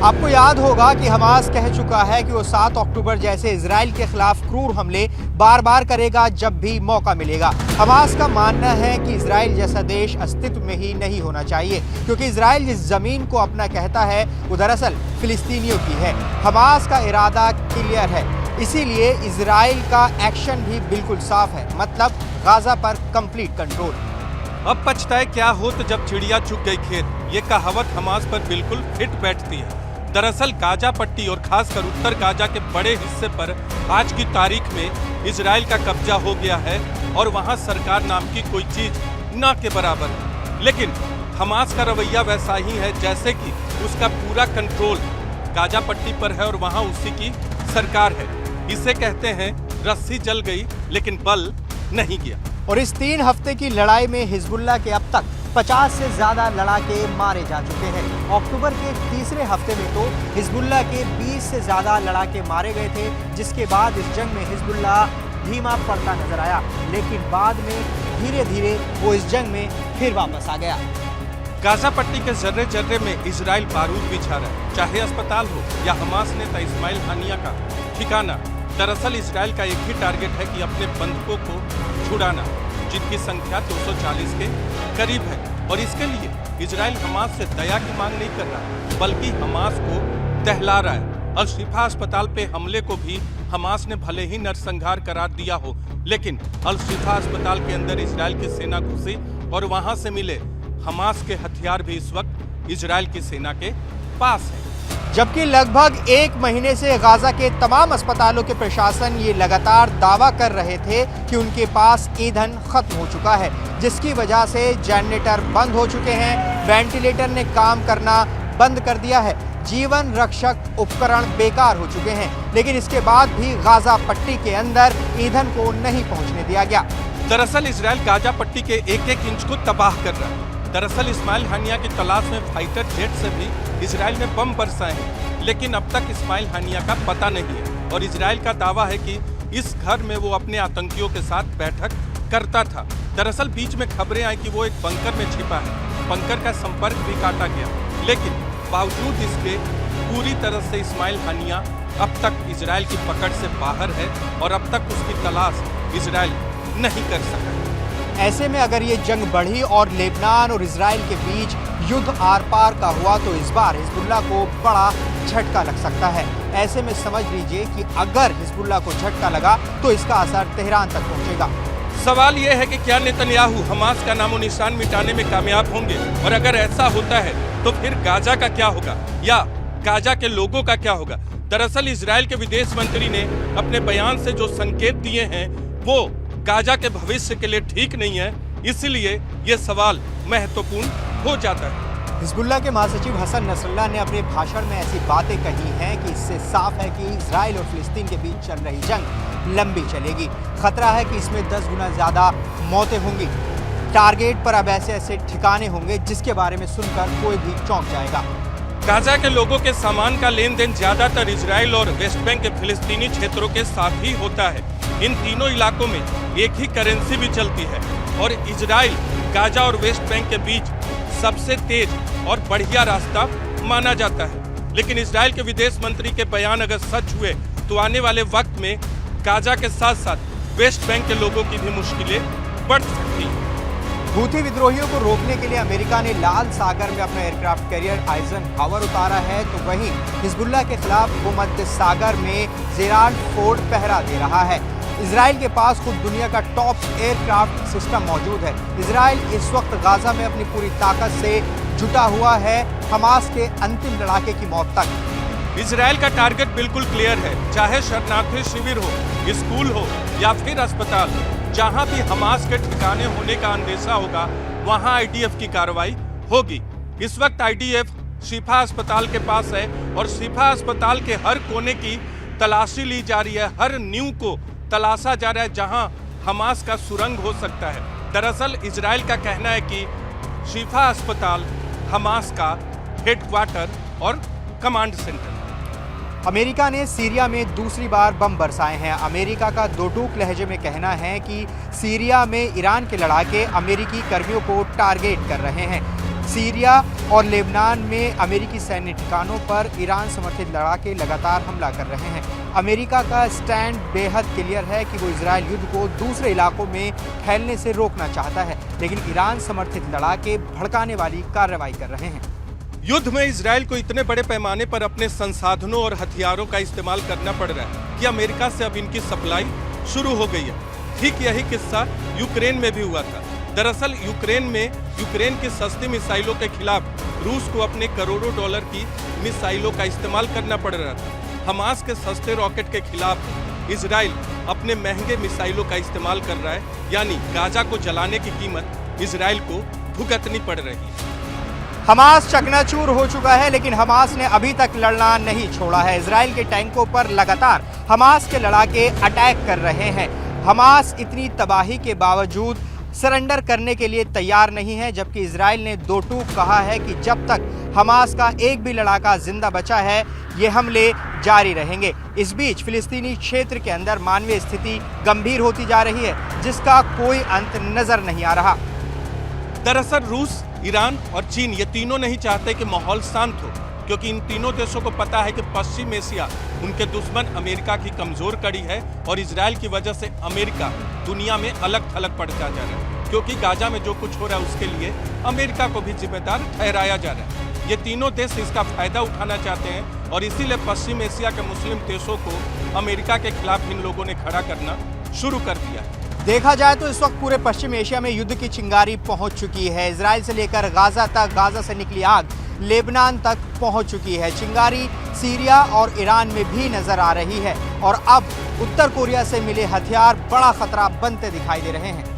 आपको याद होगा कि हमास कह चुका है कि वो 7 अक्टूबर जैसे इजराइल के खिलाफ क्रूर हमले बार बार करेगा जब भी मौका मिलेगा। हमास का मानना है कि इजराइल जैसा देश अस्तित्व में ही नहीं होना चाहिए, क्योंकि इजराइल जिस जमीन को अपना कहता है वो दरअसल फिलिस्तीनियों की है। हमास का इरादा क्लियर है, इसीलिए इजराइल का एक्शन भी बिल्कुल साफ है, मतलब गाजा पर कंप्लीट कंट्रोल। अब पछताए क्या हो तो जब चिड़िया चुग गई खेत, ये कहावत हमास पर बिल्कुल फिट बैठती है। दरअसल गाजा पट्टी और खासकर उत्तर गाजा के बड़े हिस्से पर आज की तारीख में इजराइल का कब्जा हो गया है और वहां सरकार नाम की कोई चीज ना के बराबर है। लेकिन हमास का रवैया वैसा ही है जैसे कि उसका पूरा कंट्रोल गाजा पट्टी पर है और वहां उसी की सरकार है। इसे कहते हैं रस्सी जल गई लेकिन बल नहीं गया। और इस 3 हफ्ते की लड़ाई में हिजबुल्लाह के अब तक 50 से ज्यादा लड़ाके मारे जा चुके हैं। अक्टूबर के तीसरे हफ्ते में तो हिजबुल्लाह के 20 से ज्यादा लड़ाके मारे गए थे, जिसके बाद इस जंग में हिजबुल्लाह धीमा पड़ता नजर आया, लेकिन बाद में धीरे धीरे वो इस जंग में फिर वापस आ गया। गाजा पट्टी के जर्रे जर्रे में इजराइल बारूद बिछा रहा है, चाहे अस्पताल हो या हमास नेता इस्माइल हानिया का ठिकाना। दरअसल इजराइल का एक ही टारगेट है कि अपने बंधुकों को छुड़ाना, जिनकी संख्या 240 के करीब है। और इसके लिए इजराइल हमास से दया की मांग नहीं कर रहा, बल्कि हमास को दहला रहा है। अल शिफा अस्पताल पे हमले को भी हमास ने भले ही नरसंहार करार दिया हो, लेकिन अल शिफा अस्पताल के अंदर इजराइल की सेना घुसी और वहां से मिले हमास के हथियार भी इस वक्त इजराइल की सेना के पास है। जबकि लगभग 1 महीने से गाजा के तमाम अस्पतालों के प्रशासन ये लगातार दावा कर रहे थे कि उनके पास ईंधन खत्म हो चुका है, जिसकी वजह से जनरेटर बंद हो चुके हैं, वेंटिलेटर ने काम करना बंद कर दिया है, जीवन रक्षक उपकरण बेकार हो चुके हैं। लेकिन इसके बाद भी गाजा पट्टी के अंदर ईंधन को नहीं पहुंचने दिया गया। दरअसल इजराइल गाजा पट्टी के एक एक इंच को तबाह कर रहा है। दरअसल इस्माइल हानिया की तलाश में फाइटर जेट से भी इजराइल ने बम बरसाए हैं, लेकिन अब तक इस्माइल हानिया का पता नहीं है। और इजराइल का दावा है कि इस घर में वो अपने आतंकियों के साथ बैठक करता था। दरअसल बीच में खबरें आई कि वो एक बंकर में छिपा है, बंकर का संपर्क भी काटा गया, लेकिन बावजूद इसके पूरी तरह से इस्माइल हानिया अब तक इजराइल की पकड़ से बाहर है और अब तक उसकी तलाश इजराइल नहीं कर सका। ऐसे में अगर ये जंग बढ़ी और लेबनान और इजराइल के बीच युद्ध आर पार का हुआ तो इस बार हिजबुल्लाह को बड़ा झटका लग सकता है। ऐसे में समझ लीजिए कि अगर हिजबुल्लाह को झटका लगा तो इसका असर तेहरान तक पहुंचेगा। सवाल यह है कि क्या नेतन्याहू हमास का नामो निशान मिटाने में कामयाब होंगे, और अगर ऐसा होता है तो फिर गाजा का क्या होगा या गाजा के लोगों का क्या होगा। दरअसल इजराइल के विदेश मंत्री ने अपने बयान से जो संकेत दिए हैं वो गाजा के भविष्य के लिए ठीक नहीं है, इसलिए ये सवाल महत्वपूर्ण हो जाता है। हिजबुल्लाह के महासचिव हसन नसरल्लाह ने अपने भाषण में ऐसी बातें कही हैं कि इससे साफ है कि इजराइल और फिलिस्तीन के बीच चल रही जंग लंबी चलेगी। खतरा है कि इसमें 10 गुना ज्यादा मौतें होंगी। टारगेट पर अब ऐसे ठिकाने होंगे जिसके बारे में सुनकर कोई भी चौंक जाएगा। गाजा के लोगों के सामान का लेन देन ज्यादातर इजराइल और वेस्ट बैंक के फिलिस्तीनी क्षेत्रों के साथ ही होता है। इन तीनों इलाकों में एक ही करेंसी भी चलती है और इजराइल गाजा और वेस्ट बैंक के बीच सबसे तेज और बढ़िया रास्ता माना जाता है। लेकिन इजराइल के विदेश मंत्री के बयान अगर सच हुए तो आने वाले वक्त में गाजा के साथ साथ वेस्ट बैंक के लोगों की भी मुश्किलें बढ़ सकती हैं। हूथी विद्रोहियों को रोकने के लिए अमेरिका ने लाल सागर में अपना एयरक्राफ्ट कैरियर आइजनहावर उतारा है, तो वहीं हिजबुल्लाह के खिलाफ भूमध्य सागर में जेराल्ड फोर्ड पहरा दे रहा है। इजराइल के पास खुद दुनिया का टॉप एयरक्राफ्ट सिस्टम मौजूद है। इजराइल इस वक्त गाजा में अपनी पूरी ताकत से जुटा हुआ है, हमास के अंतिम लड़ाके की मौत तक। इजराइल का टारगेट बिल्कुल क्लियर है, चाहे शरणार्थी शिविर हो, स्कूल हो या फिर अस्पताल, जहां भी हमास के ठिकाने होने का अंदेशा होगा वहां आईडीएफ की कार्रवाई होगी। इस वक्त आईडीएफ शिफा अस्पताल के पास है और शिफा अस्पताल के हर कोने की तलाशी ली जा रही है, हर नींव को तलाशा जा रहा है जहां हमास का सुरंग हो सकता है। दरअसल इजराइल का कहना है कि शिफा अस्पताल हमास का हेडक्वार्टर और कमांड सेंटर। अमेरिका ने सीरिया में दूसरी बार बम बरसाए हैं। अमेरिका का दो टूक लहजे में कहना है कि सीरिया में ईरान के लड़ाके अमेरिकी कर्मियों को टारगेट कर रहे हैं। सीरिया और लेबनान में अमेरिकी सैन्य ठिकानों पर ईरान समर्थित लड़ाके लगातार हमला कर रहे हैं। अमेरिका का स्टैंड बेहद क्लियर है कि वो इजरायल युद्ध को दूसरे इलाकों में फैलने से रोकना चाहता है, लेकिन ईरान समर्थित लड़ाके भड़काने वाली कार्रवाई कर रहे हैं। युद्ध में इजरायल को इतने बड़े पैमाने पर अपने संसाधनों और हथियारों का इस्तेमाल करना पड़ रहा है कि अमेरिका से अब इनकी सप्लाई शुरू हो गई है। ठीक यही किस्सा यूक्रेन में भी हुआ था। दरअसल यूक्रेन की सस्ती मिसाइलों के खिलाफ रूस को अपने करोड़ों डॉलर की मिसाइलों का इस्तेमाल करना पड़ रहा था। हमास के सस्ते रॉकेट के खिलाफ इजराइल अपने महंगे मिसाइलों का इस्तेमाल कर रहा है, यानी गाजा को जलाने की कीमत इजराइल को भुगतनी पड़ रही है। हमास चकनाचूर हो चुका है, लेकिन हमास ने अभी तक लड़ना नहीं छोड़ा है। इजराइल के टैंकों पर लगातार हमास के लड़ाके अटैक कर रहे हैं। हमास इतनी तबाही के बावजूद सरेंडर करने के लिए तैयार नहीं है, जबकि इजराइल ने दो टूक कहा है कि जब तक हमास का एक भी लड़ाका जिंदा बचा है, ये हमले जारी रहेंगे। इस बीच फिलिस्तीनी क्षेत्र के अंदर मानवीय स्थिति गंभीर होती जा रही है, जिसका कोई अंत नजर नहीं आ रहा। दरअसल रूस, ईरान और चीन ये तीनों नहीं चाहते कि माहौल शांत हो, क्योंकि इन तीनों देशों को पता है कि पश्चिम एशिया उनके दुश्मन अमेरिका की कमजोर कड़ी है और इजराइल की वजह से अमेरिका दुनिया में अलग थलग पड़ता जा रहा है, क्योंकि गाजा में जो कुछ हो रहा है उसके लिए अमेरिका को भी जिम्मेदार ठहराया जा रहा है। ये तीनों देश इसका फायदा उठाना चाहते हैं और इसीलिए पश्चिम एशिया के मुस्लिम देशों को अमेरिका के खिलाफ इन लोगों ने खड़ा करना शुरू कर दिया है। देखा जाए तो इस वक्त पूरे पश्चिम एशिया में युद्ध की चिंगारी पहुंच चुकी है। इजराइल से लेकर गाजा तक, गाजा से निकली आग लेबनान तक पहुंच चुकी है। चिंगारी सीरिया और ईरान में भी नजर आ रही है और अब उत्तर कोरिया से मिले हथियार बड़ा खतरा बनते दिखाई दे रहे हैं।